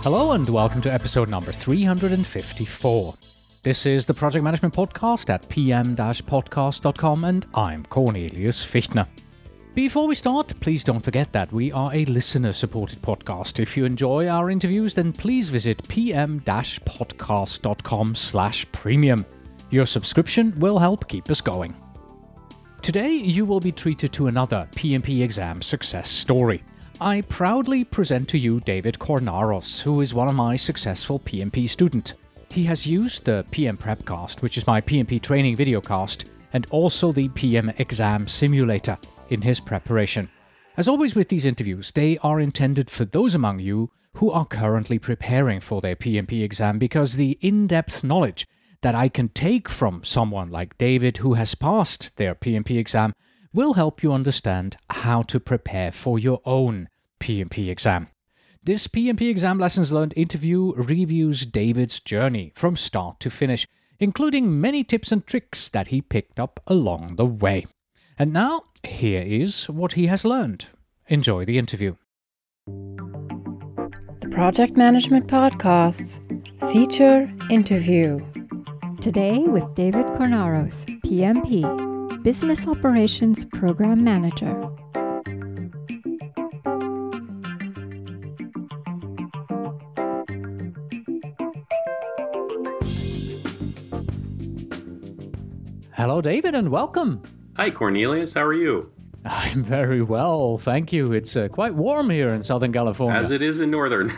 Hello and welcome to episode number 354. This is the Project Management Podcast at pm-podcast.com and I'm Cornelius Fichtner. Before we start, please don't forget that we are a listener-supported podcast. If you enjoy our interviews, then please visit pm-podcast.com/premium. Your subscription will help keep us going. Today, you will be treated to another PMP Exam success story. I proudly present to you David Kornaros, who is one of my successful PMP students. He has used the PM Prepcast, which is my PMP training videocast, and also the PM Exam Simulator in his preparation. As always with these interviews, they are intended for those among you who are currently preparing for their PMP exam, because the in-depth knowledge that I can take from someone like David who has passed their PMP exam will help you understand how to prepare for your own PMP exam. This PMP Exam Lessons Learned interview reviews David's journey from start to finish, including many tips and tricks that he picked up along the way. And now, here is what he has learned. Enjoy the interview. The Project Management Podcast's feature interview. Today with David Kornaros, PMP, Business Operations Program Manager. Hello, David, and welcome. Hi, Cornelius. How are you? I'm very well, thank you. It's quite warm here in Southern California. As it is in Northern.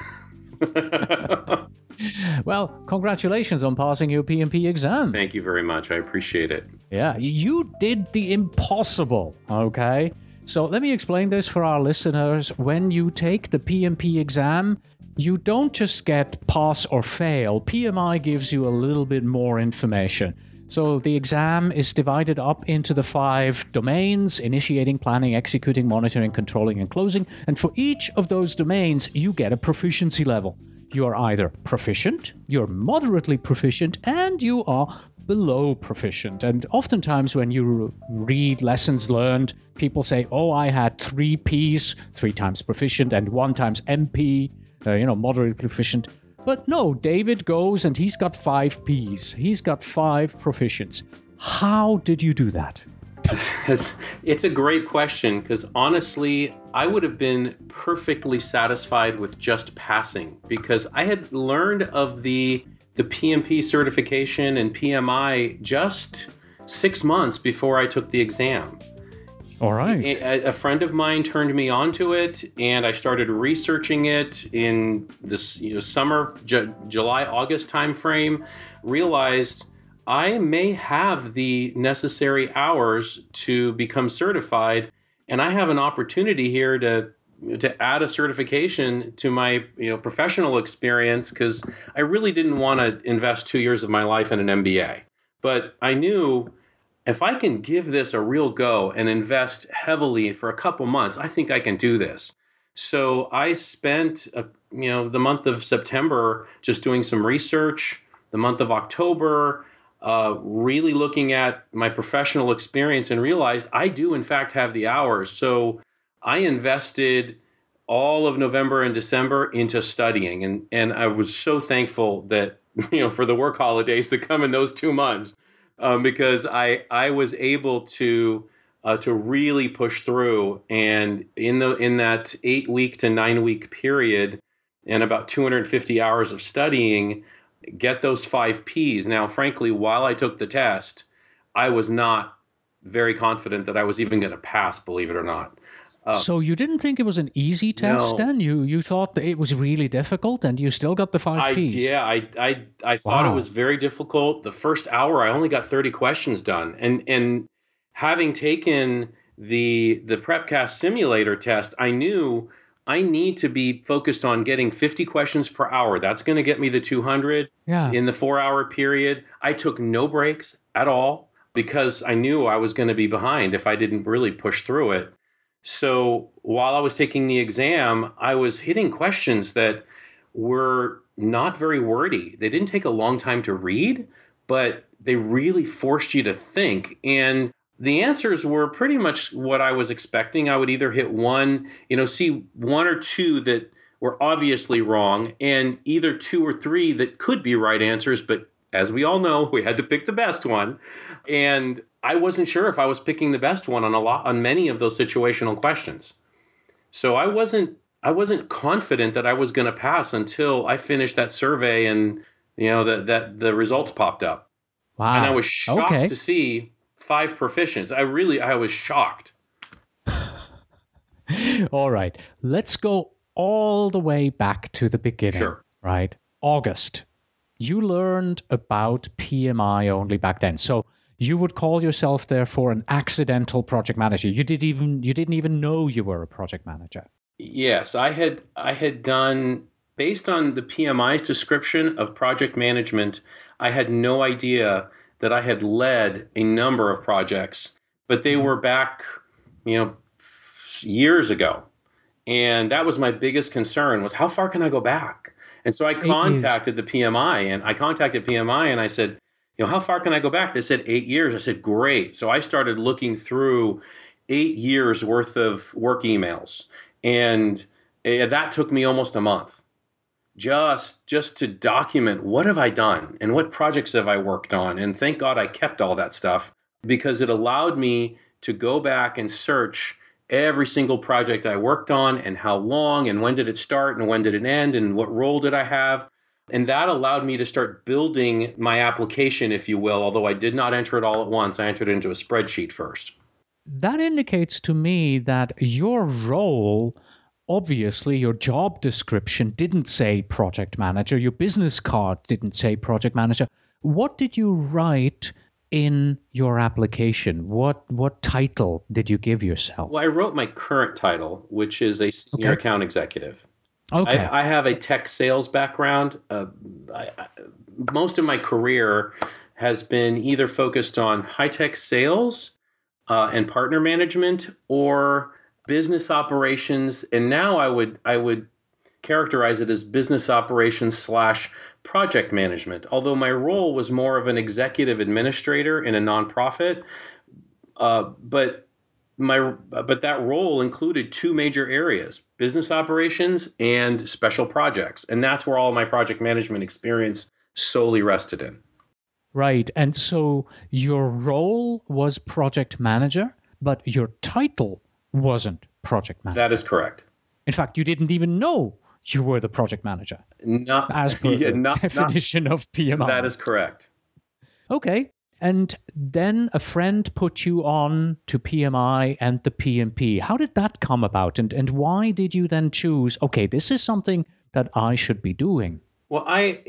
Well, congratulations on passing your PMP exam. Thank you very much. I appreciate it. Yeah, you did the impossible, okay? So let me explain this for our listeners. When you take the PMP exam, you don't just get pass or fail. PMI gives you a little bit more information. So the exam is divided up into the 5 domains: initiating, planning, executing, monitoring, controlling, and closing. And for each of those domains, you get a proficiency level. You are either proficient, you're moderately proficient, and you are below proficient. And oftentimes when you read lessons learned, people say, oh, I had 3 Ps, 3 times proficient, and 1 times MP, moderately proficient. But no, David goes and he's got 5 Ps. He's got 5 proficients. How did you do that? It's a great question, because honestly, I would have been perfectly satisfied with just passing, because I had learned of the PMP certification and PMI just 6 months before I took the exam. All right. A friend of mine turned me onto it, and I started researching it in this summer, July, August timeframe. Realized I may have the necessary hours to become certified, and I have an opportunity here to add a certification to my professional experience, because I really didn't want to invest 2 years of my life in an MBA. But I knew if I can give this a real go and invest heavily for a couple months, I think I can do this. So I spent the month of September just doing some research, the month of October, really looking at my professional experience, and realized I do in fact have the hours. So I invested all of November and December into studying, and I was so thankful that for the work holidays that come in those 2 months, because I was able to really push through, and in that 8-week to 9-week period, and about 250 hours of studying, get those 5 Ps. Now, frankly, while I took the test, I was not very confident that I was even going to pass, believe it or not. So you didn't think it was an easy test then? You thought that it was really difficult, and you still got the 5 Ps? I thought it was very difficult. The first hour, I only got 30 questions done. And having taken the Prepcast simulator test, I knew I need to be focused on getting 50 questions per hour. That's going to get me the 200 in the 4-hour period. I took no breaks at all, because I knew I was going to be behind if I didn't really push through it. So while I was taking the exam, I was hitting questions that were not very wordy. They didn't take a long time to read, but they really forced you to think. And the answers were pretty much what I was expecting. I would either hit one, see 1 or 2 that were obviously wrong, and either 2 or 3 that could be right answers, but as we all know, we had to pick the best one. And I wasn't sure if I was picking the best one on many of those situational questions. So I wasn't confident that I was going to pass until I finished that survey and that the results popped up. Wow. And I was shocked to see 5 proficients. I was shocked. All right. Let's go all the way back to the beginning. Sure. Right? August. You learned about PMI only back then. So you would call yourself, therefore, an accidental project manager. You didn't even know you were a project manager. Yes, I had done, based on the PMI's description of project management, I had no idea that I had led a number of projects, but they were back, years ago. And that was my biggest concern, was how far can I go back? And so I contacted the PMI, and I said, how far can I go back? They said 8 years. I said, great. So I started looking through 8 years worth of work emails. And that took me almost a month just to document what have I done and what projects have I worked on. And thank God I kept all that stuff, because it allowed me to go back and search every single project I worked on and how long and when did it start and when did it end and what role did I have. And that allowed me to start building my application, if you will, although I did not enter it all at once. I entered it into a spreadsheet first. That indicates to me that your role, obviously your job description didn't say project manager, your business card didn't say project manager. What did you write in your application? What title did you give yourself? Well, I wrote my current title, which is a senior account executive. Okay. I have a tech sales background. Most of my career has been either focused on high-tech sales and partner management or business operations. And now I would characterize it as business operations / project management, although my role was more of an executive administrator in a nonprofit. But that role included 2 major areas: business operations and special projects. And that's where all my project management experience solely rested in. Right. And so your role was project manager, but your title wasn't project manager. That is correct. In fact, you didn't even know you were the project manager. Not as per the definition of PMI. That is correct. Okay. And then a friend put you on to PMI and the PMP. How did that come about? And why did you then choose, okay, this is something that I should be doing? Well, I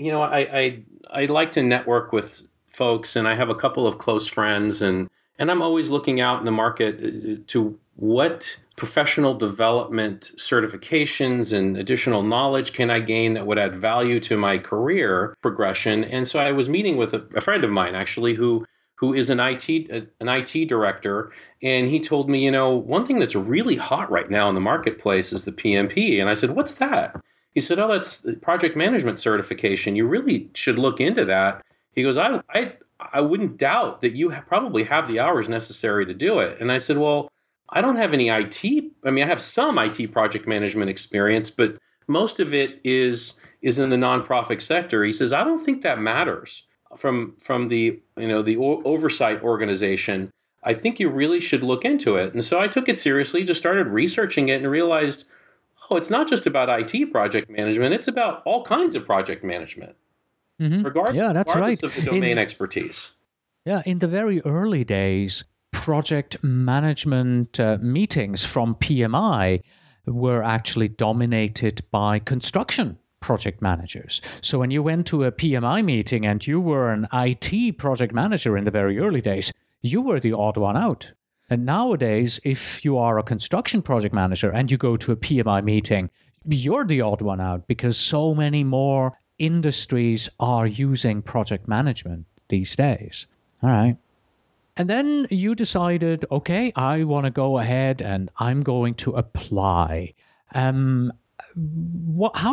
like to network with folks, and I have a couple of close friends, and I'm always looking out in the market to what professional development certifications and additional knowledge can I gain that would add value to my career progression. And so I was meeting with a friend of mine, actually, who is an IT director, and he told me, one thing that's really hot right now in the marketplace is the PMP. And I said, what's that? He said, oh, that's the project management certification. You really should look into that. He goes, I wouldn't doubt that you probably have the hours necessary to do it. And I said, well, I don't have any IT. I mean, I have some IT project management experience, but most of it is in the nonprofit sector. He says, I don't think that matters from the oversight organization. I think you really should look into it. And so I took it seriously, just started researching it and realized, oh, it's not just about IT project management. It's about all kinds of project management, regardless of the domain expertise. Yeah, in the very early days, project management meetings from PMI were actually dominated by construction project managers. So when you went to a PMI meeting and you were an IT project manager in the very early days, you were the odd one out. And nowadays, if you are a construction project manager and you go to a PMI meeting, you're the odd one out because so many more industries are using project management these days. All right. And then you decided, okay, I want to go ahead and I'm going to apply. How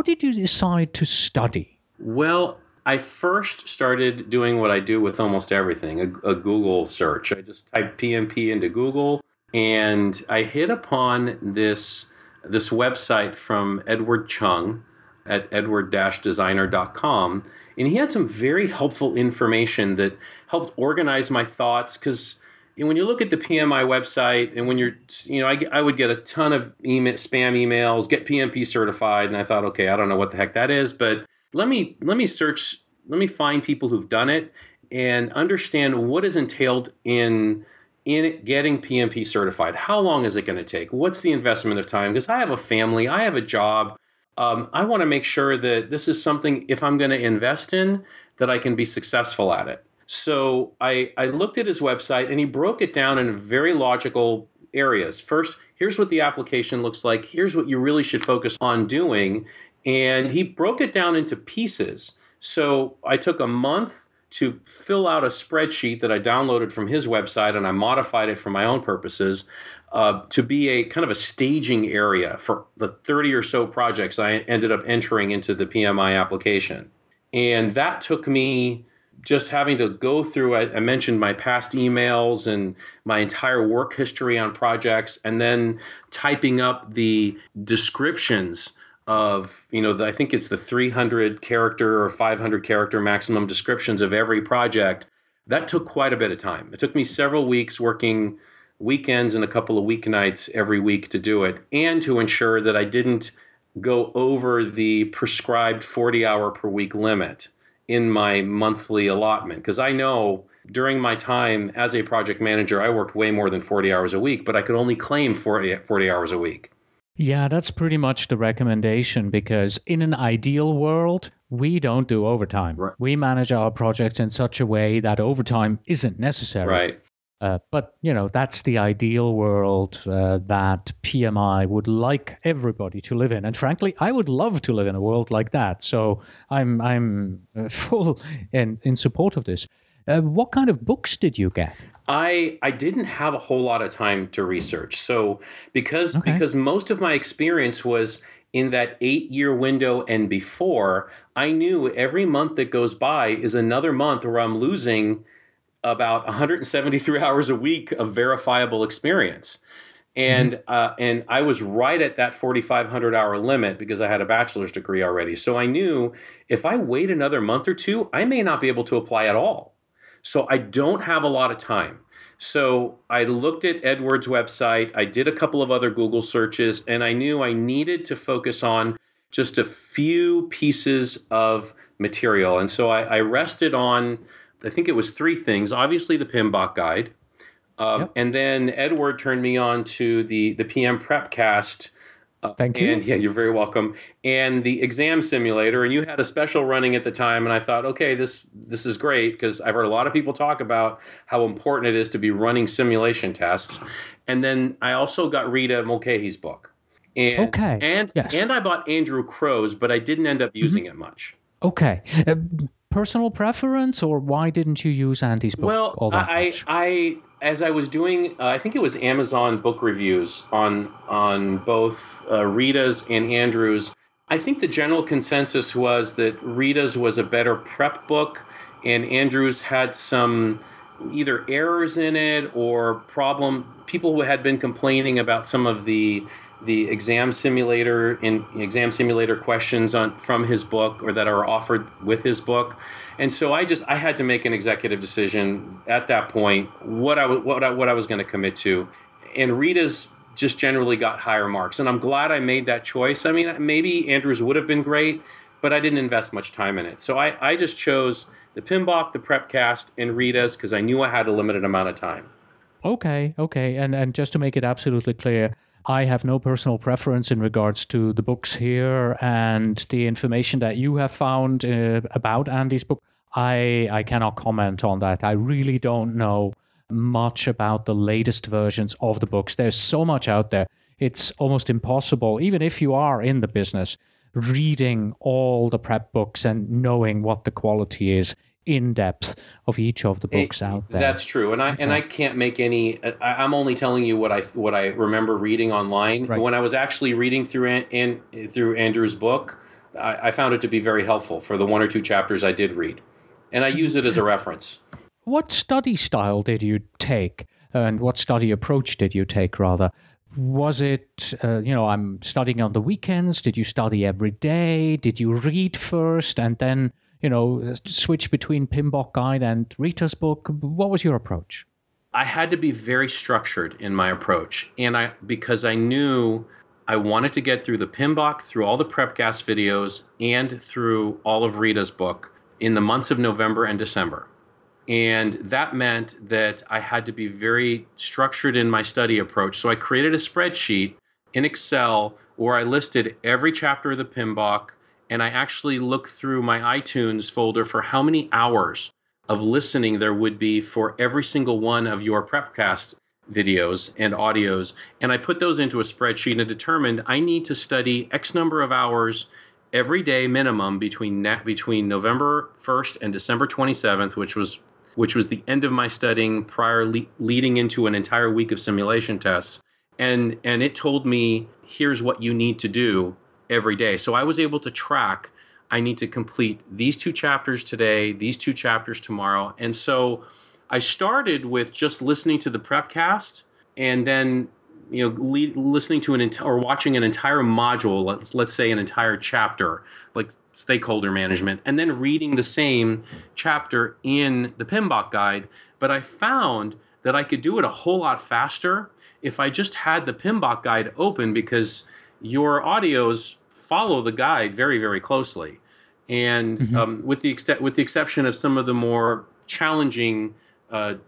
did you decide to study? Well, I first started doing what I do with almost everything, a Google search. I just typed PMP into Google, and I hit upon this this website from Edward Chung at edward-designer.com. And he had some very helpful information that helped organize my thoughts, because when you look at the PMI website and when you're, I would get a ton of spam emails, get PMP certified. And I thought, okay, I don't know what the heck that is, but let me find people who've done it and understand what is entailed in getting PMP certified. How long is it going to take? What's the investment of time? Because I have a family, I have a job. I want to make sure that this is something, if I'm going to invest in, that I can be successful at it. So I looked at his website, and he broke it down in very logical areas. First, here's what the application looks like. Here's what you really should focus on doing. And he broke it down into pieces. So I took a month to fill out a spreadsheet that I downloaded from his website, and I modified it for my own purposes to be a kind of a staging area for the 30 or so projects I ended up entering into the PMI application. And that took me just having to go through, I mentioned my past emails and my entire work history on projects, and then typing up the descriptions of, I think it's the 300 character or 500 character maximum descriptions of every project. That took quite a bit of time. It took me several weeks working weekends and a couple of weeknights every week to do it, and to ensure that I didn't go over the prescribed 40-hour per week limit in my monthly allotment. Because I know during my time as a project manager, I worked way more than 40 hours a week, but I could only claim 40 hours a week. Yeah, that's pretty much the recommendation, because in an ideal world, we don't do overtime. Right. We manage our projects in such a way that overtime isn't necessary. Right. But, that's the ideal world that PMI would like everybody to live in. And frankly, I would love to live in a world like that. So I'm full in support of this. What kind of books did you get? I didn't have a whole lot of time to research. So because most of my experience was in that 8-year window and before, I knew every month that goes by is another month where I'm losing about 173 hours a week of verifiable experience. And and I was right at that 4,500 hour limit because I had a bachelor's degree already. So I knew if I wait another month or two, I may not be able to apply at all. So I don't have a lot of time. So I looked at Edward's website. I did a couple of other Google searches, and I knew I needed to focus on just a few pieces of material. And so I rested on, I think it was 3 things. Obviously, the PMBOK guide. And then Edward turned me on to the PM Prepcast. Thank you. And yeah, you're very welcome. And the exam simulator. And you had a special running at the time. And I thought, okay, this is great, because I've heard a lot of people talk about how important it is to be running simulation tests. And then I also got Rita Mulcahy's book. And I bought Andrew Crow's, but I didn't end up using it much. Okay. Personal preference, or why didn't you use Andy's book all that much? As I was doing, I think it was Amazon book reviews on both Rita's and Andrew's, I think the general consensus was that Rita's was a better prep book, and Andrew's had some either errors in it or people who had been complaining about some of the exam simulator questions from his book, or that are offered with his book. And so I had to make an executive decision at that point what I was going to commit to. And Rita's just generally got higher marks, and I'm glad I made that choice. I mean, maybe Andrew's would have been great, but I didn't invest much time in it. So I just chose the PMBOK, the Prepcast, and Rita's because I knew I had a limited amount of time. Okay. And just to make it absolutely clear, I have no personal preference in regards to the books here, and the information that you have found about Andy's book, I cannot comment on that. I really don't know much about the latest versions of the books. There's so much out there. It's almost impossible, even if you are in the business, reading all the prep books and knowing what the quality is in depth of each of the books out there. That's true, and I can't make any. I'm only telling you what I remember reading online. Right. When I was actually reading through Andrew's book, I found it to be very helpful for the 1 or 2 chapters I did read, and I use it as a reference. What study style did you take, and what study approach did you take, rather, Was it, I'm studying on the weekends? Did you study every day? Did you read first and then, switch between PMBOK Guide and Rita's book? What was your approach? I had to be very structured in my approach, because I knew I wanted to get through the PMBOK, through all the PrepCast videos, and through all of Rita's book in the months of November and December. And that meant that I had to be very structured in my study approach. So I created a spreadsheet in Excel where I listed every chapter of the PMBOK, and I actually looked through my iTunes folder for how many hours of listening there would be for every single one of your PrepCast videos and audios. And I put those into a spreadsheet and determined I need to study X number of hours every day minimum between November 1st and December 27th, which was the end of my studying prior leading into an entire week of simulation tests. And it told me, here's what you need to do every day. So I was able to track, I need to complete these 2 chapters today, these 2 chapters tomorrow. And so I started with just listening to the PrepCast and then listening to or watching an entire module, let's say an entire chapter, like stakeholder management, and then reading the same chapter in the PMBOK guide. But I found that I could do it a whole lot faster if I just had the PMBOK guide open, because your audios follow the guide very, very closely. And with the exception of some of the more challenging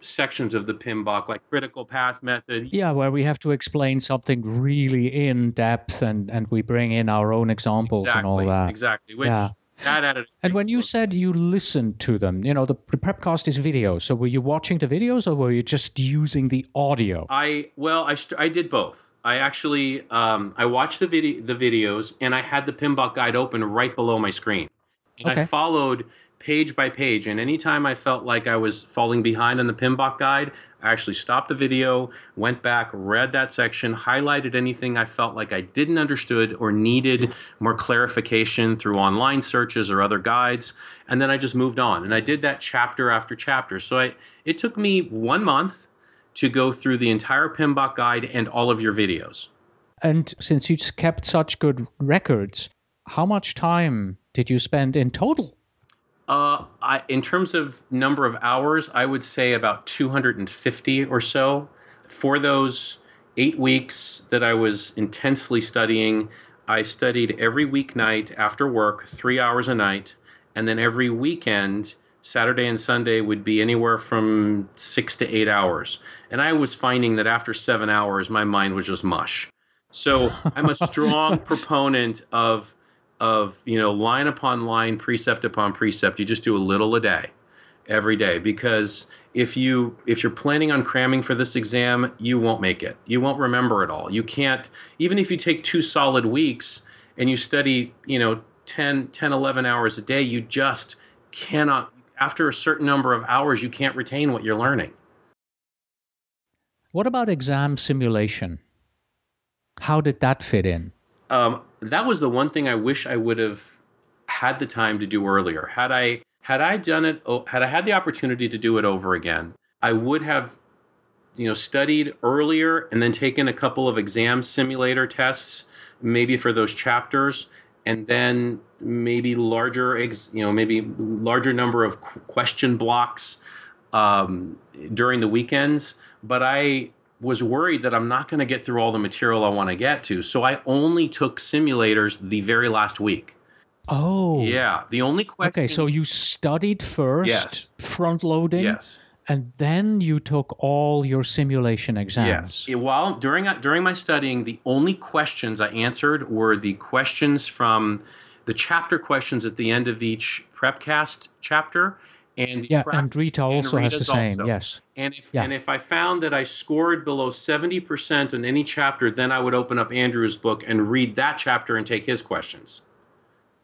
sections of the PMBOK, like critical path method. Yeah, where we have to explain something really in depth and we bring in our own examples and all that. Exactly. That added. And when you said you listened to them, the PrepCast is video. So were you watching the videos or were you just using the audio? I did both. I actually I watched the videos and I had the PMBOK guide open right below my screen. And I followed page by page, and anytime I felt like I was falling behind on the PMBOK guide, I actually stopped the video, went back, read that section, highlighted anything I felt like I didn't understood or needed more clarification through online searches or other guides, and then I just moved on. And I did that chapter after chapter. So it took me 1 month to go through the entire PMBOK guide and all of your videos. And since you kept such good records, how much time did you spend in total? In terms of number of hours, I would say about 250 or so. For those 8 weeks that I was intensely studying, I studied every weeknight after work, 3 hours a night, and then every weekend, Saturday and Sunday, would be anywhere from 6 to 8 hours. And I was finding that after 7 hours, my mind was just mush. So I'm a strong proponent of line upon line, precept upon precept. You just do a little a day, every day, because if you're planning on cramming for this exam, you won't make it. You won't remember it all. You can't, even if you take 2 solid weeks and you study, 10, 11 hours a day, you just cannot, after a certain number of hours, you can't retain what you're learning. What about exam simulation? How did that fit in? That was the one thing I wish I would have had the time to do earlier. Had I done it, had I had the opportunity to do it over again, I would have, studied earlier and then taken a couple of exam simulator tests, maybe for those chapters, and then maybe larger number of question blocks during the weekends. But I was worried that I'm not going to get through all the material I want to get to. So I only took simulators the very last week. Oh. Yeah. The only question. Okay, so you studied first, yes, front loading. Yes. And then you took all your simulation exams. Yes. While during my studying, the only questions I answered were the questions from the chapter questions at the end of each PrepCast chapter. And and Rita also has the same, yes. And if I found that I scored below 70% on any chapter, then I would open up Andrew's book and read that chapter and take his questions.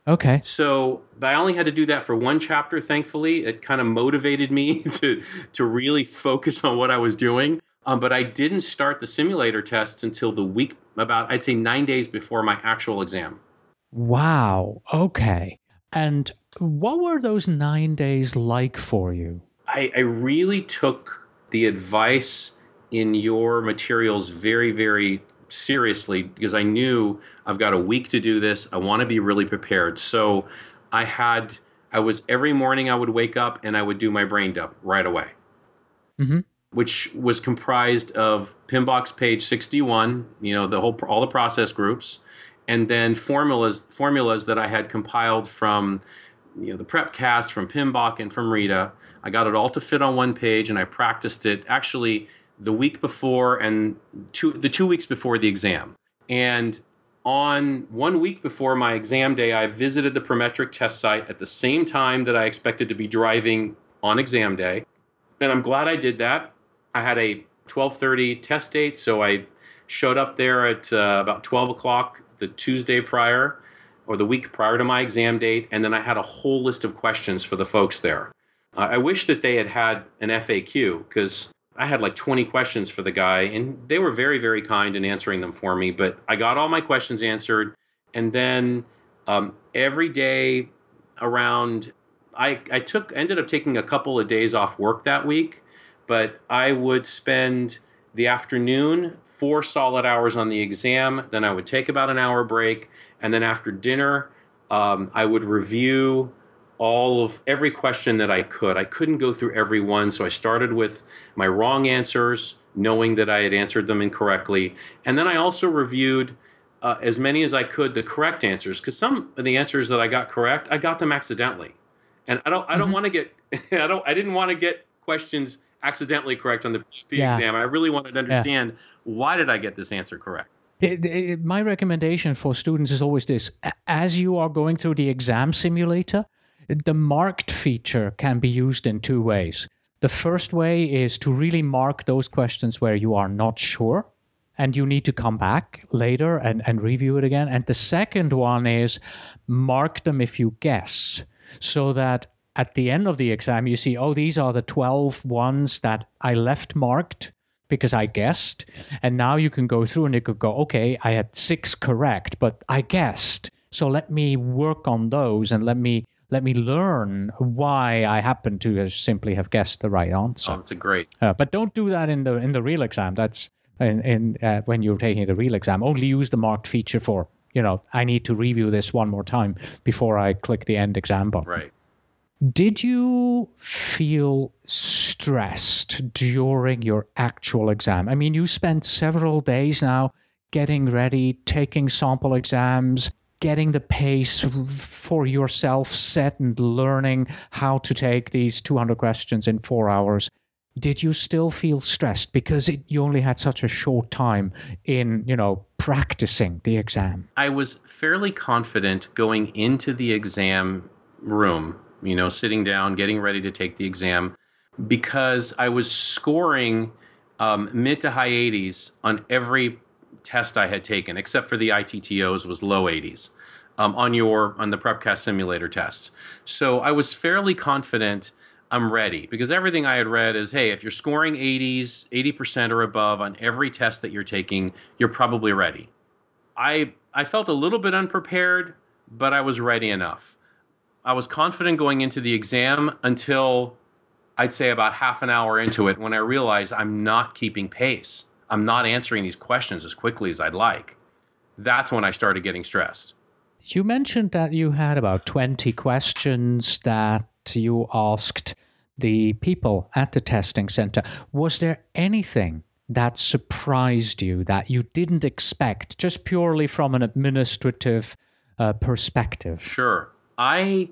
Okay. So I only had to do that for 1 chapter, thankfully. It kind of motivated me to really focus on what I was doing. But I didn't start the simulator tests until the week, about, I'd say 9 days before my actual exam. Wow. Okay. And what were those 9 days like for you? I really took the advice in your materials very, very seriously because I knew I've got a week to do this. I want to be really prepared. So every morning I would wake up and I would do my brain dump right away, Mm-hmm. which was comprised of PMBOK page 61, all the process groups, and then formulas that I had compiled from, the prep cast from PMBOK and from Rita. I got it all to fit on one page, and I practiced it actually the week before and the 2 weeks before the exam. And on 1 week before my exam day, I visited the Prometric test site at the same time that I expected to be driving on exam day. And I'm glad I did that. I had a 12:30 test date, so I showed up there at about 12 o'clock the Tuesday prior, or the week prior to my exam date, and then I had a whole list of questions for the folks there. I wish that they had an FAQ, because I had like 20 questions for the guy, and they were very, very kind in answering them for me, but I got all my questions answered, and then every day around, I ended up taking a couple of days off work that week, but I would spend the afternoon 4 solid hours on the exam. Then I would take about an hour break. And then after dinner, I would review every question that I could. I couldn't go through every one. So I started with my wrong answers, knowing that I had answered them incorrectly. And then I also reviewed as many as I could the correct answers, because some of the answers that I got correct, I got them accidentally. And I don't want to get, I didn't want to get questions accidentally correct on the PMP exam. I really wanted to understand, why did I get this answer correct? My recommendation for students is always this. As you are going through the exam simulator, the marked feature can be used in 2 ways. The first way is to really mark those questions where you are not sure, and you need to come back later and review it again. And the second one is mark them if you guess, so that at the end of the exam, you see, these are the 12 ones that I left marked because I guessed. And now you can go through and you could go, okay, I had 6 correct, but I guessed. So let me work on those and let me learn why I happen to simply have guessed the right answer. Oh, that's a great. But don't do that in the real exam. That's when you're taking the real exam. Only use the marked feature for, I need to review this one more time before I click the end exam button. Right. Did you feel stressed during your actual exam? I mean, you spent several days now getting ready, taking sample exams, getting the pace for yourself set and learning how to take these 200 questions in 4 hours. Did you still feel stressed because you only had such a short time in, practicing the exam? I was fairly confident going into the exam room, sitting down, getting ready to take the exam, because I was scoring mid to high 80s on every test I had taken, except for the ITTOs was low 80s on the PrepCast simulator test. So I was fairly confident I'm ready, because everything I had read is, hey, if you're scoring 80% or above on every test that you're taking, you're probably ready. I felt a little bit unprepared, but I was ready enough. I was confident going into the exam until I'd say about half an hour into it, when I realized I'm not keeping pace. I'm not answering these questions as quickly as I'd like. That's when I started getting stressed. You mentioned that you had about 20 questions that you asked the people at the testing center. Was there anything that surprised you that you didn't expect, just purely from an administrative perspective? Sure. I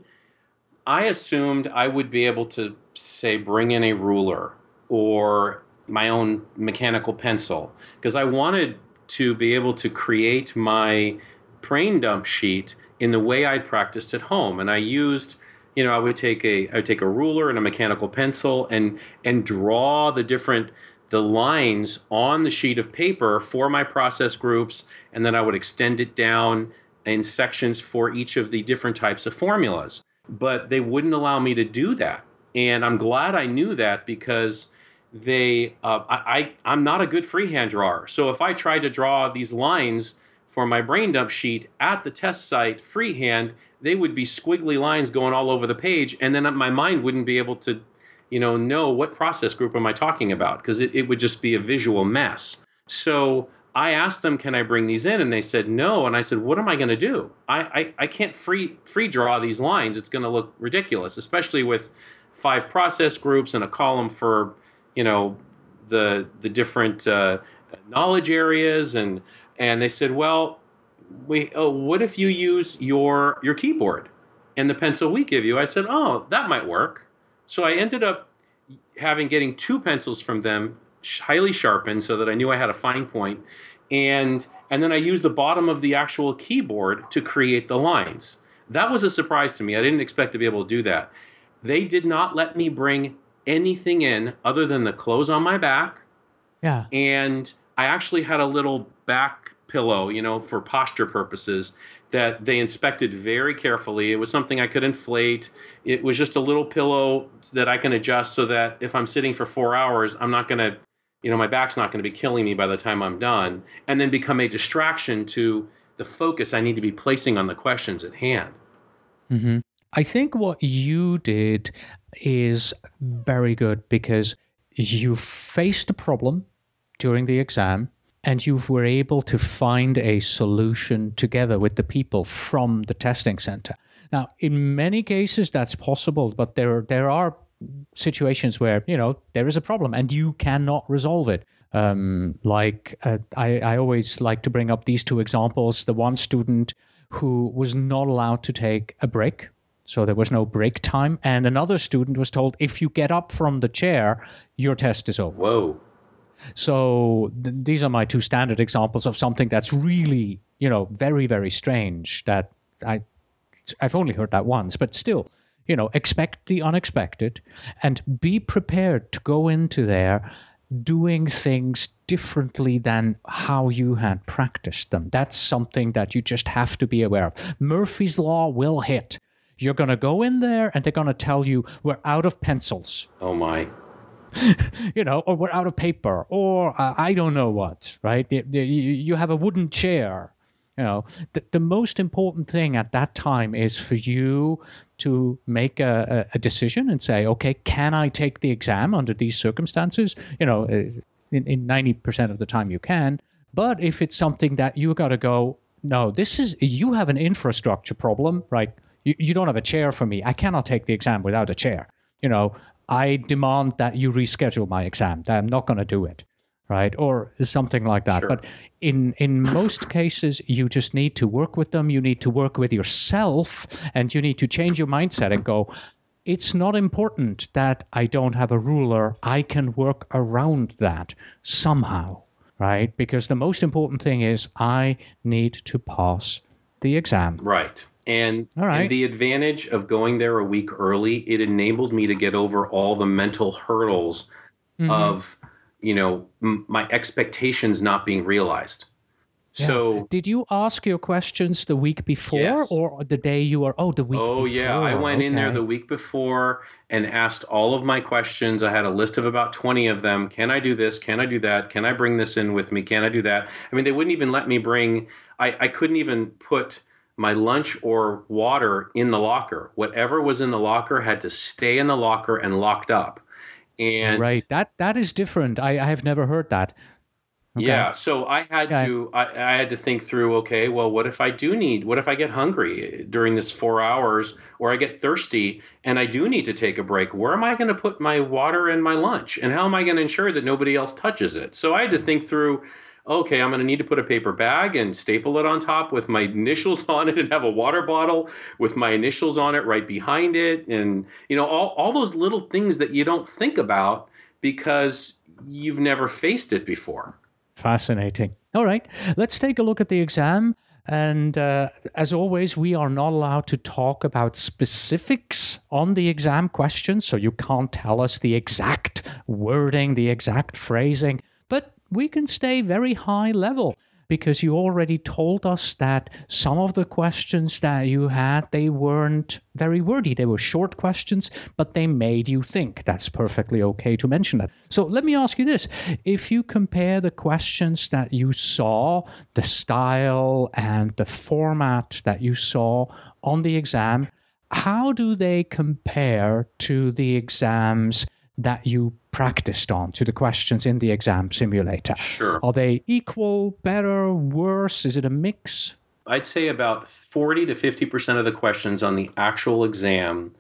assumed I would be able to, say, bring in a ruler or my own mechanical pencil, because I wanted to be able to create my brain dump sheet in the way I'd practiced at home. And I used, I would take a ruler and a mechanical pencil and draw the lines on the sheet of paper for my process groups, and then I would extend it down in sections for each of the different types of formulas. But they wouldn't allow me to do that. And I'm glad I knew that, because I'm not a good freehand drawer. So if I tried to draw these lines for my brain dump sheet at the test site freehand, they would be squiggly lines going all over the page. And then my mind wouldn't be able to, know what process group am I talking about, because it would just be a visual mess. So I asked them, can I bring these in? And they said no. And I said, what am I going to do? I can't free draw these lines. It's going to look ridiculous, especially with 5 process groups and a column for, the different knowledge areas. And they said, well, what if you use your keyboard and the pencil we give you? I said, oh, that might work. So I ended up getting 2 pencils from them, highly sharpened, so that I knew I had a fine point, and then I used the bottom of the actual keyboard to create the lines. That was a surprise to me. I didn't expect to be able to do that. They did not let me bring anything in other than the clothes on my back. Yeah. And I actually had a little back pillow, for posture purposes, that they inspected very carefully. It was something I could inflate. It was just a little pillow that I can adjust so that if I'm sitting for 4 hours, I'm not going to, my back's not going to be killing me by the time I'm done, and then become a distraction to the focus I need to be placing on the questions at hand. Mm-hmm. I think what you did is very good because you faced a problem during the exam, and you were able to find a solution together with the people from the testing center. Now, in many cases, that's possible, but there are situations where, there is a problem and you cannot resolve it. I always like to bring up these 2 examples. The one student who was not allowed to take a break, so there was no break time, and another student was told, if you get up from the chair, your test is over. Whoa. So these are my 2 standard examples of something that's really, very, very strange, that I've only heard that once, but still, expect the unexpected and be prepared to go into there doing things differently than how you had practiced them. That's something that you just have to be aware of. Murphy's Law will hit. You're going to go in there and they're going to tell you, we're out of pencils. Oh, my. Or we're out of paper, or I don't know what, right? You have a wooden chair. The most important thing at that time is for you to make a decision and say, okay, can I take the exam under these circumstances? In 90% of the time you can. But if it's something that you got to go, no, you have an infrastructure problem, right? You don't have a chair for me. I cannot take the exam without a chair. I demand that you reschedule my exam. I'm not going to do it, right? Or something like that. Sure. But in most cases, you just need to work with them. You need to work with yourself, and you need to change your mindset and go, it's not important that I don't have a ruler. I can work around that somehow, right? Because the most important thing is I need to pass the exam. Right. And the advantage of going there a week early, it enabled me to get over all the mental hurdles of, my expectations not being realized. Yeah. So did you ask your questions the week before Yes. or the day you were? Oh, the week before. Oh, yeah. I went in there the week before and asked all of my questions. I had a list of about 20 of them. Can I do this? Can I do that? Can I bring this in with me? Can I do that? I mean, they wouldn't even let me bring, I couldn't even put my lunch or water in the locker. Whatever was in the locker had to stay in the locker and locked up. And right, that is different. I have never heard that. Okay. Yeah, so I had to think through, okay, well, what if I get hungry during this 4 hours, or I get thirsty and I do need to take a break? Where am I going to put my water and my lunch? And how am I going to ensure that nobody else touches it? So I had to think through, okay, I'm going to need to put a paper bag and staple it on top with my initials on it and have a water bottle with my initials on it right behind it. And, all those little things that you don't think about because you've never faced it before. Fascinating. All right, let's take a look at the exam. And as always, we are not allowed to talk about specifics on the exam questions, so you can't tell us the exact wording, the exact phrasing, but we can stay very high level because you already told us that some of the questions that you had, they weren't very wordy. They were short questions, but they made you think. That's perfectly okay to mention that. So let me ask you this. If you compare the questions that you saw, the style and the format that you saw on the exam, how do they compare to the exams that you practiced on to the questions in the exam simulator? Sure. Are they equal, better, worse? Is it a mix? I'd say about 40 to 50% of the questions on the actual exam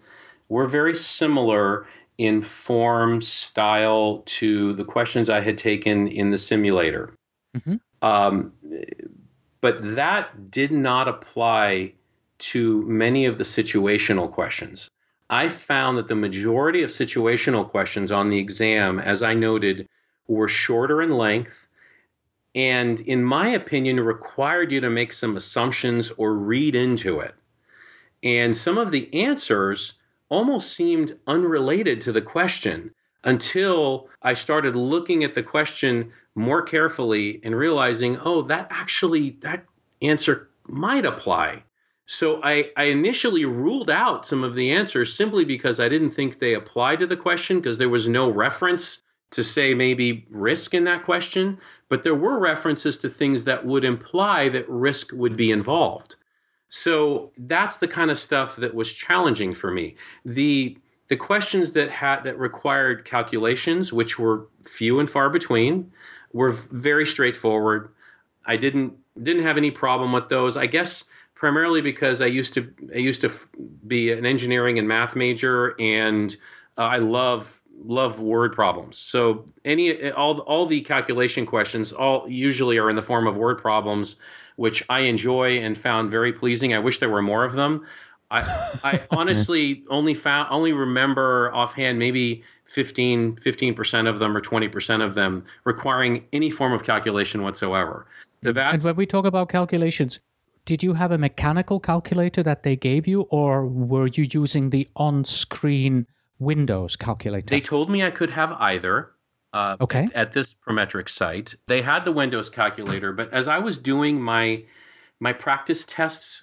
were very similar in form, style to the questions I had taken in the simulator. Mm-hmm. But that did not apply to many of the situational questions. I found that the majority of situational questions on the exam, as I noted, were shorter in length and, in my opinion, required you to make some assumptions or read into it. And some of the answers almost seemed unrelated to the question until I started looking at the question more carefully and realizing, oh, that answer might apply. So I initially ruled out some of the answers simply because I didn't think they applied to the question, because there was no reference to say maybe risk in that question, but there were references to things that would imply that risk would be involved. So that's the kind of stuff that was challenging for me. The questions that required calculations, which were few and far between, were very straightforward. I didn't have any problem with those. I guess primarily because I used to be an engineering and math major, and I love word problems. So all the calculation questions all usually are in the form of word problems, which I enjoy and found very pleasing. I wish there were more of them. I honestly only remember offhand maybe 15% of them or 20% of them requiring any form of calculation whatsoever. And when we talk about calculations, did you have a mechanical calculator that they gave you, or were you using the on-screen Windows calculator? They told me I could have either. Okay. At this Prometric site, they had the Windows calculator, but as I was doing my practice tests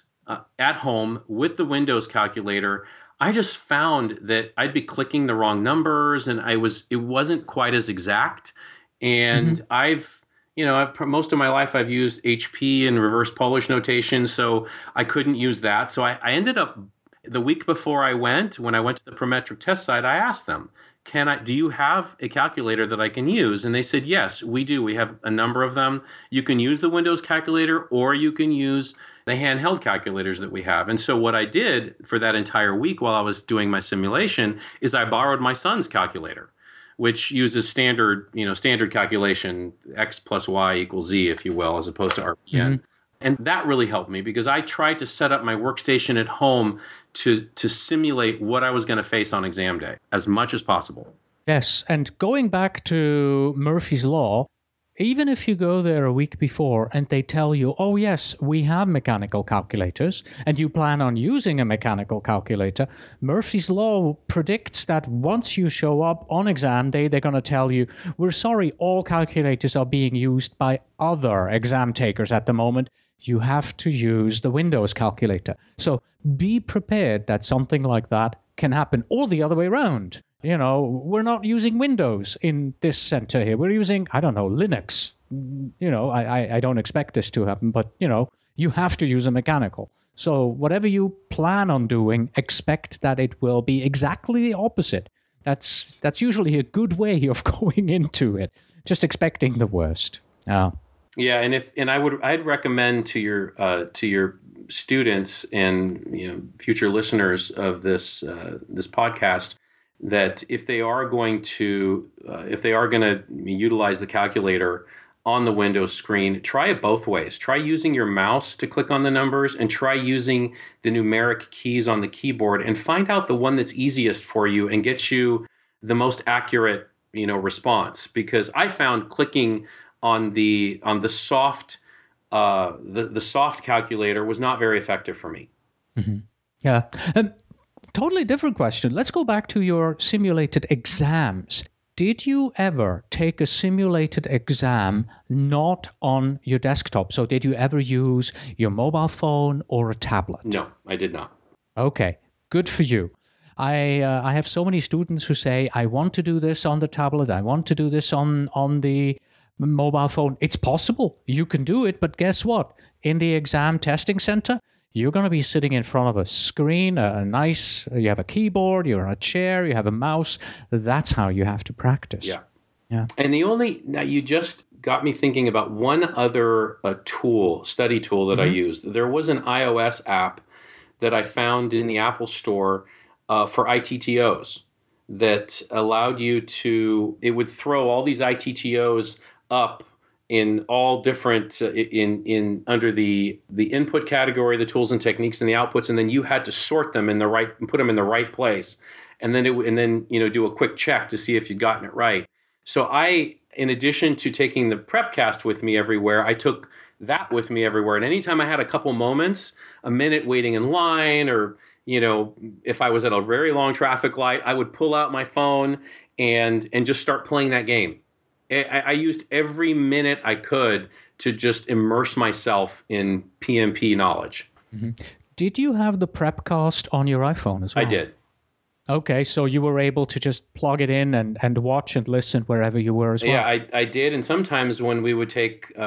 at home with the Windows calculator, I just found that I'd be clicking the wrong numbers, and it wasn't quite as exact. And most of my life I've used HP and reverse Polish notation, so I couldn't use that. So I ended up, the week before when I went to the Prometric test site, I asked them, do you have a calculator that I can use? And they said, yes, we do. We have a number of them. You can use the Windows calculator, or you can use the handheld calculators that we have. And so what I did for that entire week while I was doing my simulation is I borrowed my son's calculator, which uses standard calculation, X plus Y equals Z, if you will, as opposed to RPN. Mm-hmm. And that really helped me because I tried to set up my workstation at home to simulate what I was going to face on exam day as much as possible. Yes, and going back to Murphy's Law, even if you go there a week before and they tell you, oh yes, we have mechanical calculators, and you plan on using a mechanical calculator, Murphy's Law predicts that once you show up on exam day, they're going to tell you, we're sorry, all calculators are being used by other exam takers at the moment. You have to use the Windows calculator. So be prepared that something like that can happen, or the other way around. We're not using Windows in this center here. We're using, Linux. I don't expect this to happen, but, you have to use a mechanical. So whatever you plan on doing, expect that it will be exactly the opposite. That's usually a good way of going into it. Just expecting the worst. Yeah, I'd recommend to your students and future listeners of this podcast that if they are going to utilize the calculator on the Windows screen, try it both ways. Try using your mouse to click on the numbers, and try using the numeric keys on the keyboard, and find out the one that's easiest for you and get you the most accurate response. Because I found clicking on the soft calculator was not very effective for me. Mm-hmm. Yeah. Totally different question. Let's go back to your simulated exams. Did you ever take a simulated exam not on your desktop? So did you ever use your mobile phone or a tablet? No, I did not. Okay, good for you. I have so many students who say, I want to do this on the tablet. I want to do this on the mobile phone. It's possible. You can do it, but guess what? In the exam testing center, you're going to be sitting in front of a screen, you have a keyboard, you're on a chair, you have a mouse. That's how you have to practice. Yeah. Yeah. And now you just got me thinking about one other study tool that I used. There was an iOS app that I found in the Apple Store for ITTOs that allowed you it would throw all these ITTOs up in all different in under the input category, the tools and techniques, and the outputs, and then you had to sort them and put them in the right place, and then do a quick check to see if you'd gotten it right. So in addition to taking the Prepcast with me everywhere, I took that with me everywhere. And anytime I had a couple moments, a minute waiting in line, or if I was at a very long traffic light, I would pull out my phone and just start playing that game. I used every minute I could to just immerse myself in PMP knowledge. Mm-hmm. Did you have the Prepcast on your iPhone as well? I did. Okay, so you were able to just plug it in and watch and listen wherever you were as well? Yeah, I did. And sometimes when we would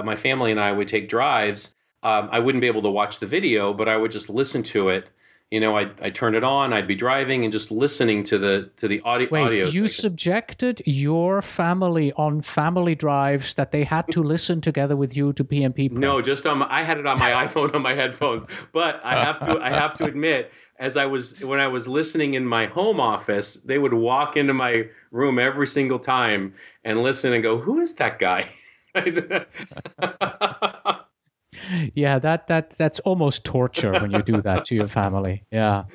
my family and I would take drives, I wouldn't be able to watch the video, but I would just listen to it. I'd turn it on, I'd be driving and just listening to the audio. Wait, you subjected your family on family drives that they had to listen together with you to PMP Prep? No, I had it on my iPhone on my headphones. But I have to admit, when I was listening in my home office, they would walk into my room every single time and listen and go, "Who is that guy?" Yeah, that's almost torture when you do that to your family. Yeah.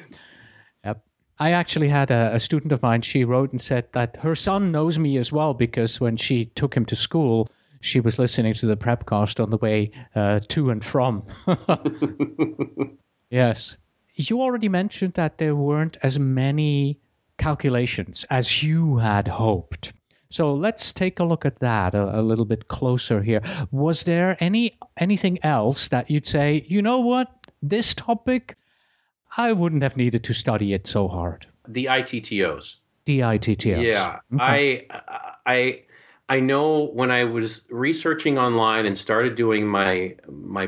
Yep. I actually had a student of mine, she wrote and said that her son knows me as well because when she took him to school, she was listening to the Prepcast on the way to and from. Yes. You already mentioned that there weren't as many calculations as you had hoped. So let's take a look at that a little bit closer here. Was there anything else that you'd say, you know what, this topic, I wouldn't have needed to study it so hard? The ITTOs. The ITTOs. Yeah. Okay. I know when I was researching online and started doing my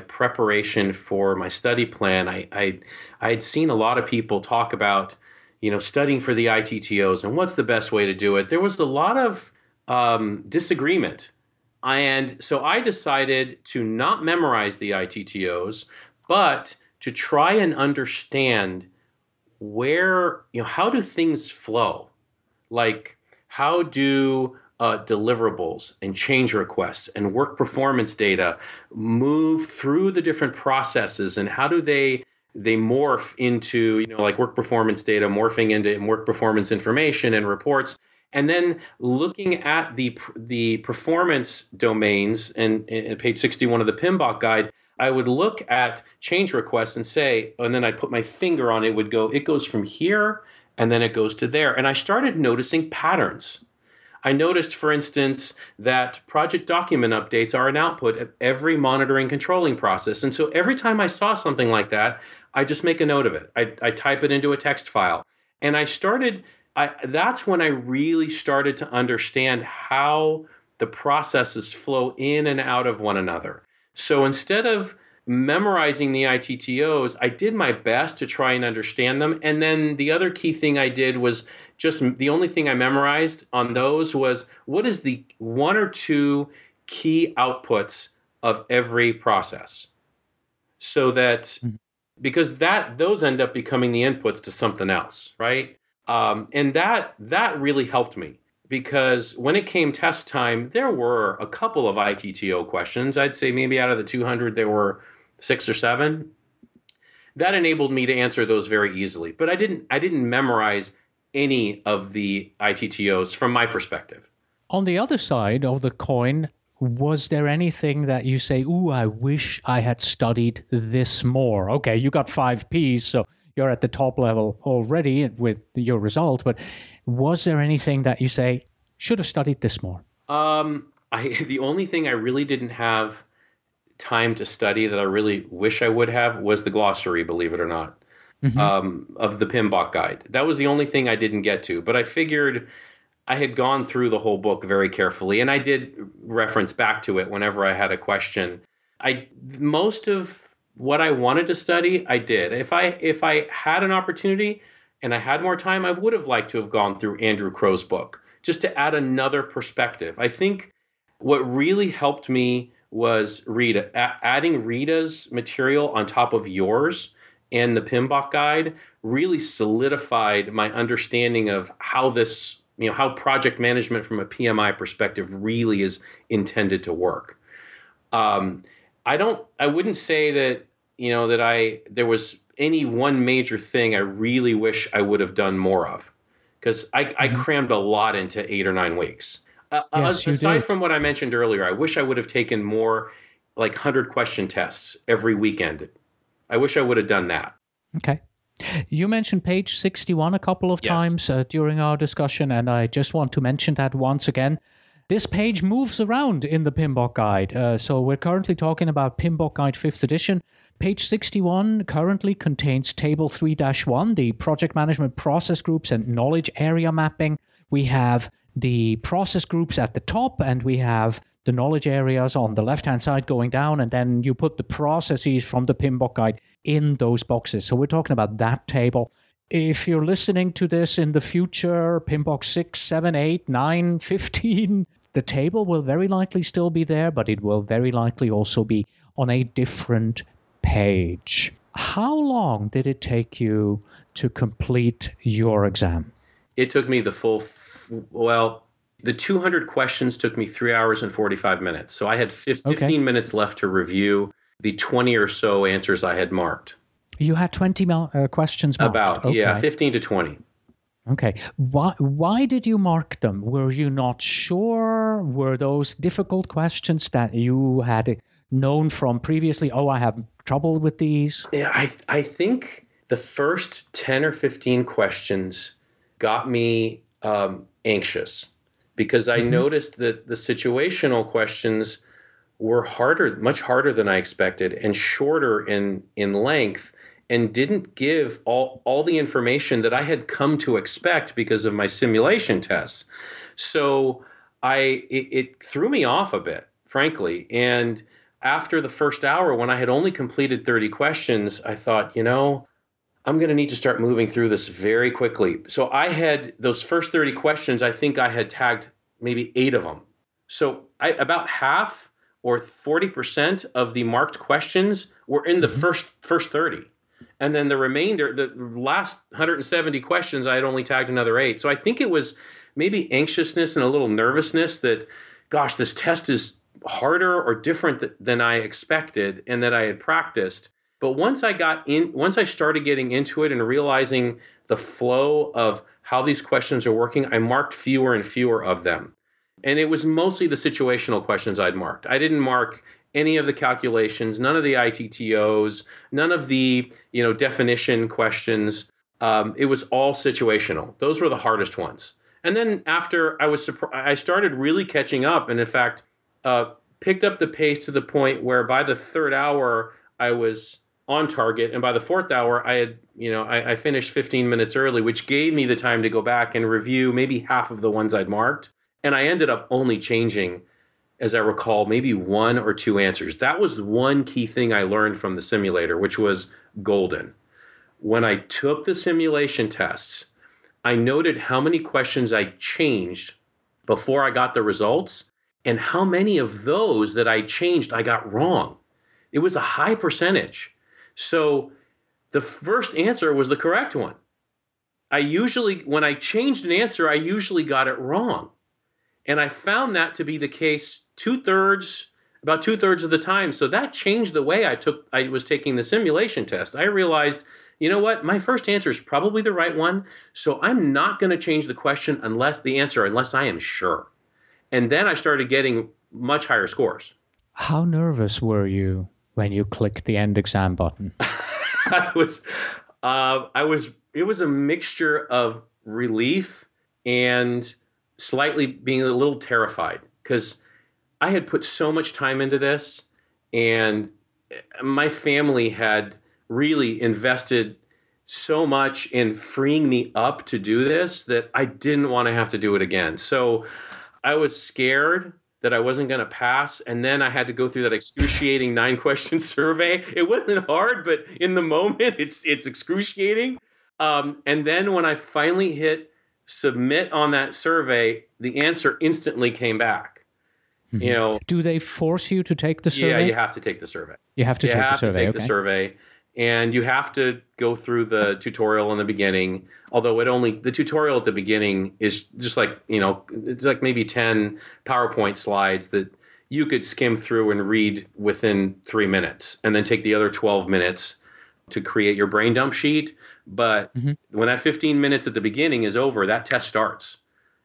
preparation for my study plan, I had seen a lot of people talk about, studying for the ITTOs and what's the best way to do it. There was a lot of disagreement. And so I decided to not memorize the ITTOs, but to try and understand how do things flow? Like, how do deliverables and change requests and work performance data move through the different processes, and how do they morph into, like work performance data morphing into work performance information and reports, and then looking at the performance domains. And at page 61 of the PMBOK guide, I would look at change requests and then I put my finger on it. It goes from here and then it goes to there. And I started noticing patterns. I noticed, for instance, that project document updates are an output of every monitoring controlling process. And so every time I saw something like that, I just make a note of it. I type it into a text file. And that's when I really started to understand how the processes flow in and out of one another. So instead of memorizing the ITTOs, I did my best to try and understand them. And then the other key thing I did was the only thing I memorized on those was what is the one or two key outputs of every process. So that, because those end up becoming the inputs to something else, right? And that really helped me, because when it came test time, there were a couple of ITTO questions. I'd say maybe out of the 200, there were 6 or 7. That enabled me to answer those very easily. But I didn't memorize any of the ITTOs from my perspective. On the other side of the coin, was there anything that you say, ooh, I wish I had studied this more? Okay, you got 5 Ps, so you're at the top level already with your result. But was there anything that you say, should have studied this more? The only thing I really didn't have time to study that I really wish I would have was the glossary, believe it or not. Of the PMBOK guide. That was the only thing I didn't get to, but I figured I had gone through the whole book very carefully, and I did reference back to it whenever I had a question. Most of what I wanted to study, I did. If I had an opportunity and I had more time, I would have liked to have gone through Andrew Crow's book just to add another perspective. I think what really helped me was adding Rita's material on top of yours and the PMBOK guide really solidified my understanding of how this, how project management from a PMI perspective really is intended to work. I wouldn't say that, there was any one major thing I really wish I would have done more of, because I crammed a lot into 8 or 9 weeks. Yes, you Aside did. from what I mentioned earlier, I wish I would have taken more like 100 question tests every weekend. I wish I would have done that. Okay. You mentioned page 61 a couple of Yes. times during our discussion, and I just want to mention that once again. This page moves around in the PMBOK guide. So we're currently talking about PMBOK guide 5th edition. Page 61 currently contains table 3-1, the project management process groups and knowledge area mapping. We have the process groups at the top, and we have the knowledge areas on the left-hand side going down, and then you put the processes from the PMBOK guide in those boxes. So we're talking about that table. If you're listening to this in the future, PMBOK 6, 7, 8, 9, 15, the table will very likely still be there, but it will very likely also be on a different page. How long did it take you to complete your exam? It took me the 200 questions took me 3 hours and 45 minutes. So I had 15 minutes left to review the 20 or so answers I had marked. You had 20 questions marked? About, yeah, 15 to 20. Okay. Why did you mark them? Were you not sure? Were those difficult questions that you had known from previously? Oh, I have trouble with these. Yeah, I think the first 10 or 15 questions got me anxious, because I noticed that the situational questions were much harder than I expected, and shorter in length, and didn't give all the information that I had come to expect because of my simulation tests. So it threw me off a bit, frankly. And after the first hour, when I had only completed 30 questions, I thought, I'm going to need to start moving through this very quickly. So I had those first 30 questions, I think I had tagged maybe 8 of them. So about half or 40% of the marked questions were in the first 30. And then the remainder, the last 170 questions, I had only tagged another 8. So I think it was maybe anxiousness and a little nervousness that, gosh, this test is harder or different than I expected and that I had practiced. But once I started getting into it and realizing the flow of how these questions are working, I marked fewer and fewer of them. And it was mostly the situational questions I'd marked. I didn't mark any of the calculations, none of the ITTOs, none of the definition questions. It was all situational. Those were the hardest ones. And then after I started really catching up, and in fact, picked up the pace to the point where by the 3rd hour I was on target, and by the 4th hour I finished 15 minutes early, which gave me the time to go back and review maybe half of the ones I'd marked. And I ended up only changing, as I recall, maybe 1 or 2 answers. That was one key thing I learned from the simulator, which was golden. When I took the simulation tests, I noted how many questions I changed before I got the results, and how many of those that I changed I got wrong. It was a high percentage. So the first answer was the correct one. When I changed an answer, I usually got it wrong. And I found that to be the case about 2/3 of the time. So that changed the way I was taking the simulation test. I realized, you know what, my first answer is probably the right one. So I'm not going to change the question unless I am sure. And then I started getting much higher scores. How nervous were you when you clicked the end exam button? It was a mixture of relief and slightly being a little terrified, because I had put so much time into this, and my family had really invested so much in freeing me up to do this that I didn't want to have to do it again. So I was scared, that I wasn't going to pass. And then I had to go through that excruciating 9-question survey. It wasn't hard, but in the moment, it's excruciating. And then when I finally hit submit on that survey, the answer instantly came back. Mm-hmm. Do they force you to take the survey? Yeah, you have to take the survey. You have to take the survey. The survey, and you have to go through the tutorial in the beginning. Although the tutorial at the beginning is just like, it's like maybe 10 PowerPoint slides that you could skim through and read within 3 minutes, and then take the other 12 minutes to create your brain dump sheet. But when that 15 minutes at the beginning is over, that test starts.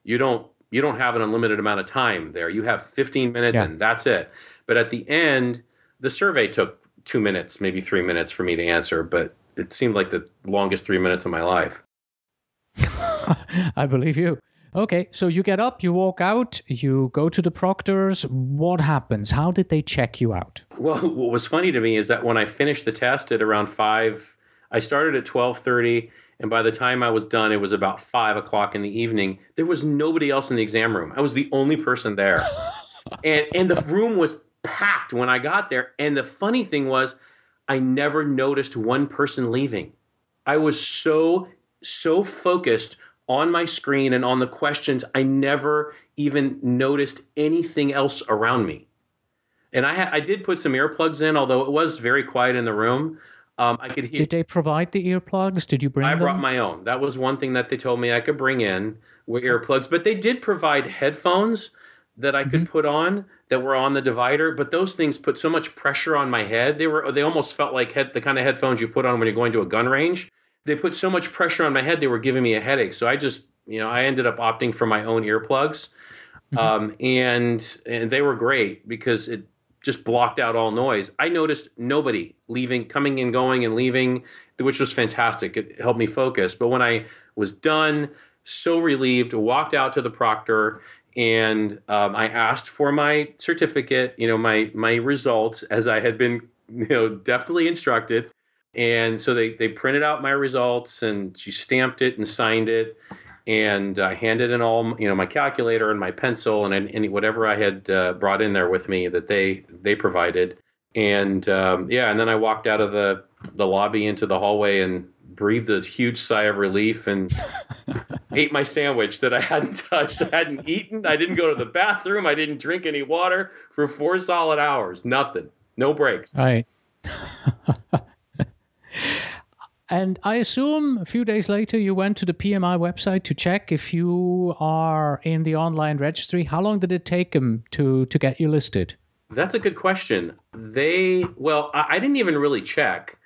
You don't have an unlimited amount of time there. You have 15 minutes and that's it. But at the end, the survey took 2 minutes, maybe 3 minutes for me to answer, but it seemed like the longest 3 minutes of my life. I believe you. Okay, so you get up, you walk out, you go to the proctors. What happens? How did they check you out? Well, what was funny to me is that when I finished the test at around 5, I started at 12:30, and by the time I was done, it was about 5 o'clock in the evening. There was nobody else in the exam room. I was the only person there. and the room was packed when I got there. And the funny thing was, I never noticed one person leaving. I was so focused on my screen and on the questions, I never even noticed anything else around me. And I did put some earplugs in, although it was very quiet in the room. I could hear. Did they provide the earplugs? Did you bring them? I brought my own. That was one thing that they told me I could bring in, were earplugs. But they did provide headphones that I could put on that were on the divider. But those things put so much pressure on my head. They almost felt like the kind of headphones you put on when you're going to a gun range. They put so much pressure on my head, they were giving me a headache. So I just, I ended up opting for my own earplugs. And they were great because it just blocked out all noise. I noticed nobody leaving, coming and going and leaving, which was fantastic. It helped me focus. But when I was done, so relieved, walked out to the proctor, and I asked for my certificate, my results, as I had been, deftly instructed. And so they printed out my results, and she stamped it and signed it. And I handed in all, my calculator and my pencil and any whatever I had brought in there with me that they provided. And and then I walked out of the lobby into the hallway and breathed a huge sigh of relief and ate my sandwich that I hadn't touched. I hadn't eaten. I didn't go to the bathroom. I didn't drink any water for 4 solid hours. Nothing. No breaks. Right. And I assume a few days later you went to the PMI website to check if you are in the online registry. How long did it take them to get you listed? That's a good question. I didn't even really check.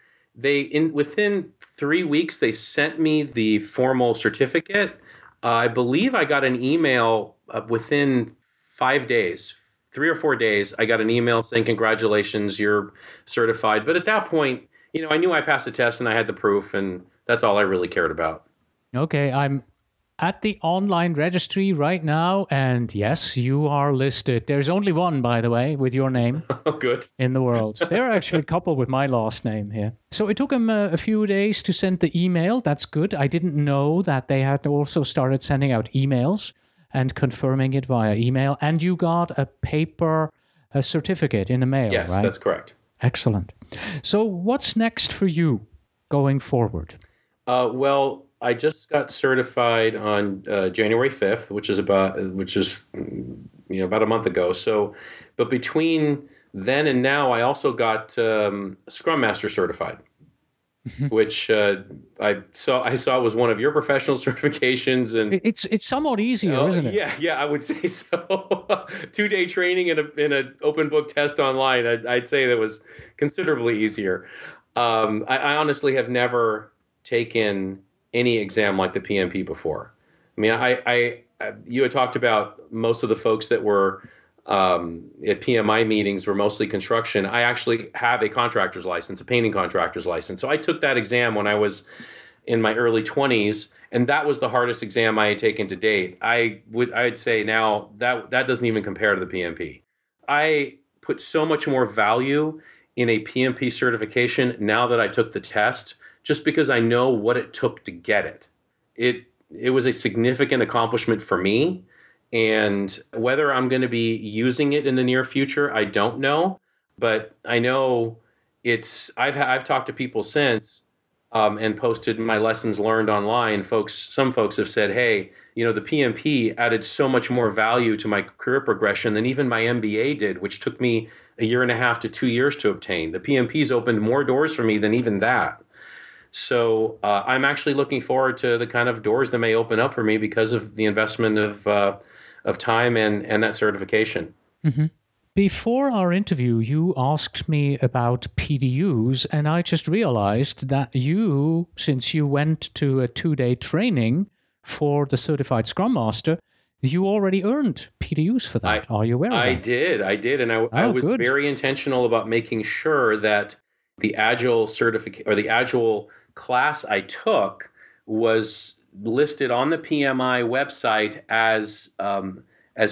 Within 3 weeks, they sent me the formal certificate. I believe I got an email within 5 days, 3 or 4 days. I got an email saying, "Congratulations, you're certified." But at that point, I knew I passed the test and I had the proof, and that's all I really cared about. Okay, I'm at the online registry right now, and yes, you are listed. There's only one, by the way, with your name. Oh, good. In the world. There are actually a couple with my last name here. So it took them a few days to send the email. That's good. I didn't know that they had also started sending out emails and confirming it via email. And you got a certificate in the mail, yes, right? Yes, that's correct. Excellent. So what's next for you going forward? Well, I just got certified on January 5th, which is about a month ago. So, but between then and now, I also got Scrum Master certified, which I saw was one of your professional certifications, and it's somewhat easier, isn't it? Yeah, I would say so. 2-day training in an open book test online. I'd say that was considerably easier. I honestly have never taken any exam like the PMP before. I mean, you had talked about most of the folks that were at PMI meetings were mostly construction. I actually have a contractor's license, a painting contractor's license. So I took that exam when I was in my early 20s, and that was the hardest exam I had taken to date. I'd say now that doesn't even compare to the PMP. I put so much more value in a PMP certification now that I took the test, just because I know what it took to get it. It was a significant accomplishment for me, And whether I'm going to be using it in the near future, I don't know. But I know I've talked to people since and posted my lessons learned online. Some folks have said, hey, the PMP added so much more value to my career progression than even my MBA did, which took me a year and a half to 2 years to obtain. The PMP's opened more doors for me than even that. So I'm actually looking forward to the kind of doors that may open up for me because of the investment of time and that certification. Mm-hmm. Before our interview, you asked me about PDUs, and I just realized that since you went to a 2-day training for the Certified Scrum Master, you already earned PDUs for that. Are you aware of that? I did. And I was good. very intentional about making sure that the Agile certificate or the Agile class I took was listed on the PMI website as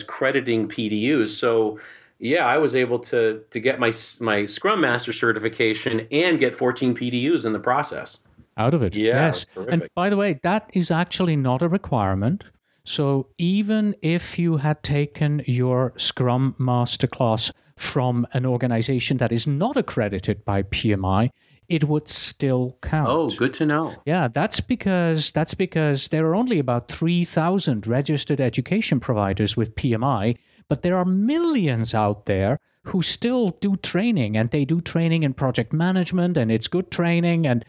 crediting PDUs. So yeah, I was able to get my Scrum Master certification and get 14 PDUs in the process. Out of it, yeah, yes. And by the way, that is actually not a requirement. So even if you had taken your Scrum Master class from an organization that is not accredited by PMI, it would still count. Oh, good to know. Yeah, that's because there are only about 3,000 registered education providers with PMI, but there are millions out there who still do training, and they do training in project management, and it's good training. And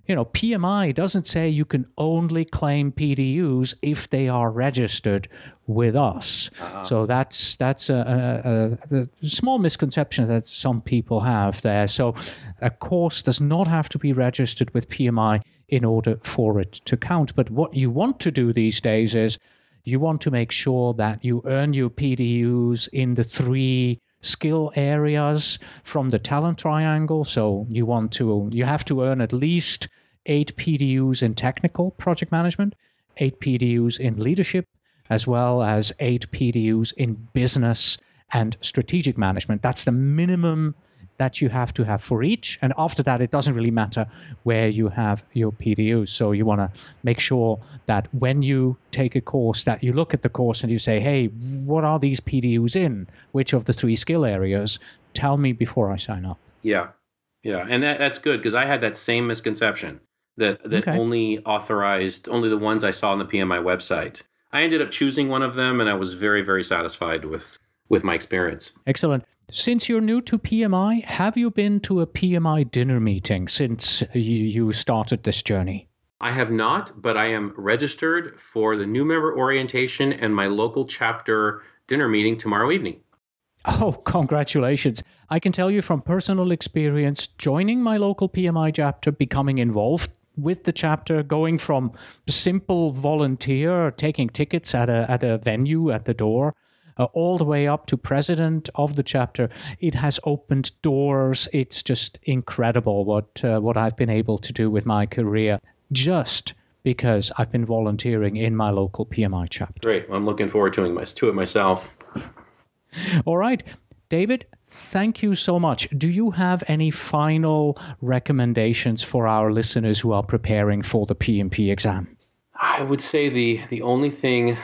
PMI doesn't say you can only claim PDUs if they are registered with us. So that's a small misconception that some people have there. So a course does not have to be registered with PMI in order for it to count. But what you want to do these days is you want to make sure that you earn your PDUs in the 3 skill areas from the talent triangle. So you have to earn at least 8 PDUs in technical project management, 8 PDUs in leadership, as well as 8 PDUs in business and strategic management. That's the minimum that you have to have for each. And after that, it doesn't really matter where you have your PDUs. So you want to make sure that when you take a course, that you look at the course and you say, hey, what are these PDUs in? Which of the 3 skill areas? Tell me before I sign up. Yeah. And that's good, because I had that same misconception that okay. only the ones I saw on the PMI website. I ended up choosing one of them, and I was very, very satisfied with my experience. Excellent. Since you're new to PMI, have you been to a PMI dinner meeting since you started this journey? I have not, but I am registered for the new member orientation and my local chapter dinner meeting tomorrow evening. Oh, congratulations. I can tell you from personal experience, joining my local PMI chapter, becoming involved with the chapter, going from simple volunteer, taking tickets at a venue at the door, all the way up to president of the chapter. It has opened doors. It's just incredible what I've been able to do with my career just because I've been volunteering in my local PMI chapter. Great. I'm looking forward to it myself. All right. David, thank you so much. Do you have any final recommendations for our listeners who are preparing for the PMP exam? I would say the only thing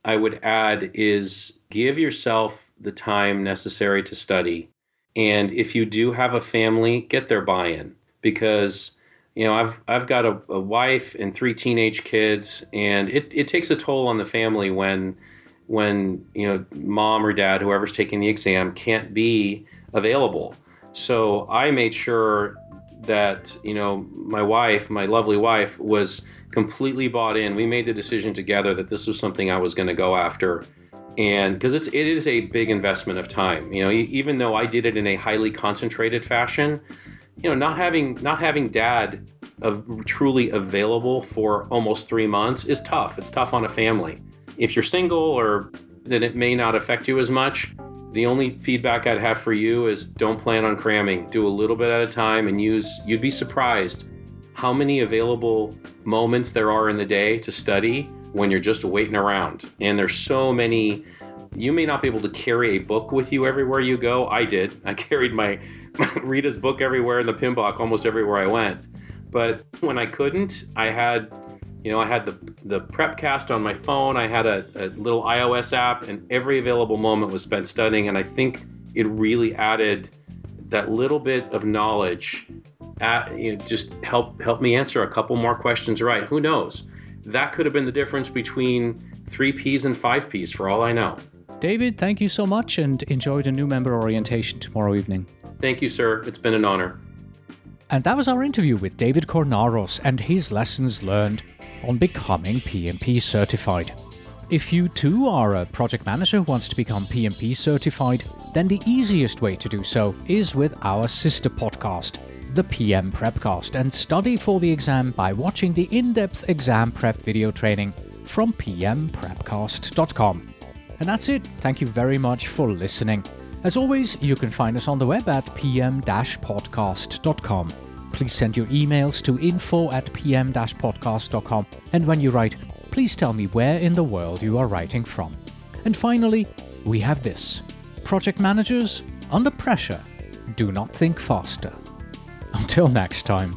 I would add is give yourself the time necessary to study. And if you do have a family, get their buy-in, because I've got a wife and 3 teenage kids, and it takes a toll on the family when mom or dad, whoever's taking the exam, can't be available. So I made sure that my lovely wife was completely bought in. We made the decision together that this was something I was going to go after, and because it is a big investment of time. Even though I did it in a highly concentrated fashion, not having dad truly available for almost 3 months is tough. It's tough on a family. If you're single, then it may not affect you as much. The only feedback I'd have for you is don't plan on cramming. Do a little bit at a time, and you'd be surprised how many available moments there are in the day to study when you're just waiting around. And there's so many. You may not be able to carry a book with you everywhere you go. I did. I carried my Rita's book everywhere in the PMBOK almost everywhere I went. But when I couldn't, I had I had the Prepcast on my phone. I had a little iOS app, and every available moment was spent studying. And I think it really added that little bit of knowledge. Just help me answer a couple more questions right. Who knows? That could have been the difference between 3 Ps and 5 Ps, for all I know. David, thank you so much, and enjoy the new member orientation tomorrow evening. Thank you, sir. It's been an honor. And that was our interview with David Kornaros and his lessons learned on becoming PMP certified. If you too are a project manager who wants to become PMP certified, then the easiest way to do so is with our sister podcast, the PM Prepcast, and study for the exam by watching the in-depth exam prep video training from pmprepcast.com. And that's it. Thank you very much for listening. As always, you can find us on the web at pm-podcast.com. Please send your emails to info@pm-podcast.com, and when you write, please tell me where in the world you are writing from. And finally, we have this. Project managers, under pressure, do not think faster. Until next time.